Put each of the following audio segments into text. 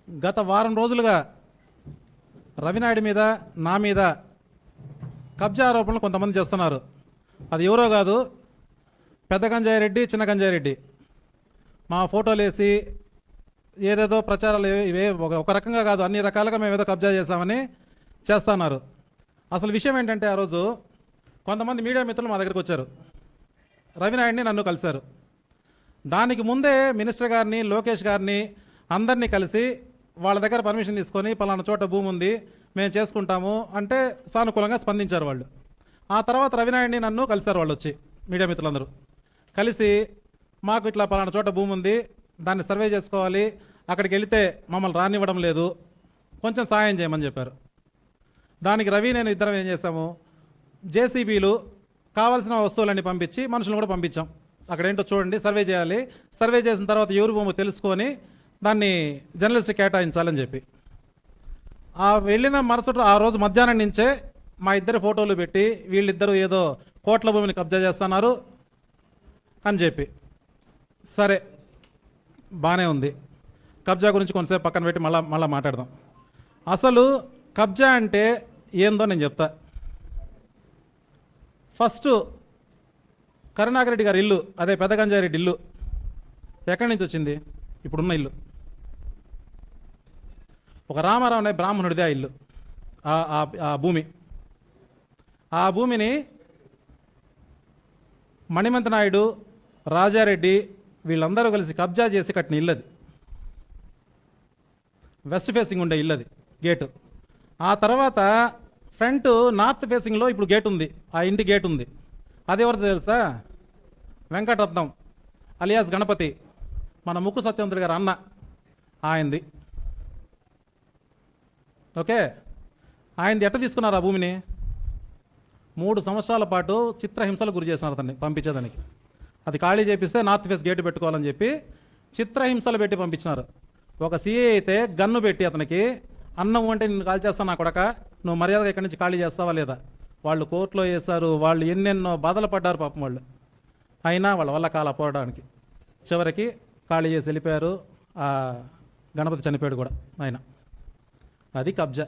గత వారం రోజులుగా రవినాయుడు మీద నా మీద కబ్జా ఆరోపణలు కొంతమంది చేస్తున్నారు. అది ఎవరో కాదు, పెద్ద గంజాయి రెడ్డి, చిన్న గంజాయి రెడ్డి. మా ఫోటోలు వేసి ఏదేదో ప్రచారాలు ఇవే ఒక రకంగా కాదు, అన్ని రకాలుగా మేము ఏదో కబ్జా చేశామని చేస్తున్నారు. అసలు విషయం ఏంటంటే, ఆ రోజు కొంతమంది మీడియా మిత్రులు మా దగ్గరికి వచ్చారు, రవినాయుడిని నన్ను కలిశారు. దానికి ముందే మినిస్టర్ గారిని, లోకేష్ గారిని అందరినీ కలిసి వాళ్ళ దగ్గర పర్మిషన్ తీసుకొని పలానా చోట భూమి ఉంది మేము చేసుకుంటాము అంటే సానుకూలంగా స్పందించారు వాళ్ళు. ఆ తర్వాత రవినాయుడిని నన్ను కలిశారు వాళ్ళు వచ్చి, మీడియా మిత్రులందరూ కలిసి మాకు ఇట్లా పలానా చోట భూమి ఉంది, దాన్ని సర్వే చేసుకోవాలి, అక్కడికి వెళితే మమ్మల్ని రానివ్వడం లేదు, కొంచెం సాయం చేయమని చెప్పారు. దానికి రవి నేను ఇద్దరం ఏం చేశాము, జేసీబీలు కావాల్సిన వస్తువులన్నీ పంపించి మనుషులను కూడా పంపించాం. అక్కడ ఏంటో చూడండి, సర్వే చేయాలి, సర్వే చేసిన తర్వాత ఎవరు భూమి తెలుసుకొని దాన్ని జర్నలిస్ట్ కేటాయించాలని చెప్పి ఆ వెళ్ళిన మరుసటి ఆ రోజు మధ్యాహ్నం నుంచే మా ఇద్దరు ఫోటోలు పెట్టి వీళ్ళిద్దరూ ఏదో కోట్ల భూమిని కబ్జా చేస్తున్నారు అని చెప్పి, సరే బాగానే ఉంది, కబ్జా గురించి కొంతసేపు పక్కన పెట్టి మళ్ళీ మాట్లాడదాం. అసలు కబ్జా అంటే ఏందో నేను చెప్తా. ఫస్ట్ కరుణాకర్ రెడ్డి గారి ఇల్లు, అదే పెద్ద గంజాయి రెడ్డి ఇల్లు ఎక్కడి నుంచి వచ్చింది? ఇప్పుడున్న ఇల్లు ఒక రామారావు అనే బ్రాహ్మణుడిదే ఆ ఇల్లు, ఆ భూమి. ఆ భూమిని మణిమంత నాయుడు, రాజారెడ్డి వీళ్ళందరూ కలిసి కబ్జా చేసి కట్టిన ఇల్లు అది. వెస్ట్ ఫేసింగ్ ఉండే ఇల్లు అది, గేటు. ఆ తర్వాత ఫ్రంట్ నార్త్ ఫేసింగ్లో ఇప్పుడు గేట్ ఉంది, ఆ ఇంటి గేట్ ఉంది. అది ఎవరిదో తెలుసా? వెంకటరత్నం అలియాస్ గణపతి, మన ముక్కు సత్యవంతుడి గారు అన్న, ఆయనది. ఓకే, ఆయనది ఎట్ట తీసుకున్నారు ఆ భూమిని? 3 సంవత్సరాల పాటు చిత్రహింసలు గురి చేసినారు అతన్ని పంపించేదానికి. అది ఖాళీ చేపిస్తే నార్త్ ఫేస్ గేటు పెట్టుకోవాలని చెప్పి చిత్రహింసలు పెట్టి పంపించినారు. ఒక సీఏ అయితే గన్ను పెట్టి అతనికి, అన్నం అంటే నిన్ను కాల్ చేస్తాను నా కొడక, నువ్వు మర్యాదగా ఇక్కడి నుంచి ఖాళీ చేస్తావా లేదా? వాళ్ళు కోర్టులో వేశారు, వాళ్ళు ఎన్నెన్నో బాధలు పడ్డారు పాపం వాళ్ళు. అయినా వాళ్ళ వల్ల కాల పోవడానికి చివరికి ఖాళీ చేసి వెళ్ళిపోయారు. ఆ గణపతి చనిపోయాడు కూడా ఆయన. అది కబ్జా.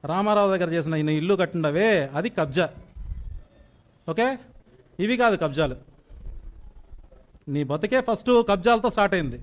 రామారావు దగ్గర చేసిన ఈయన ఇల్లు కట్టిండవే, అది కబ్జా. ఓకే, ఇవి కాదు కబ్జాలు. నీ బతికే ఫస్ట్ కబ్జాలతో స్టార్ట్ అయింది.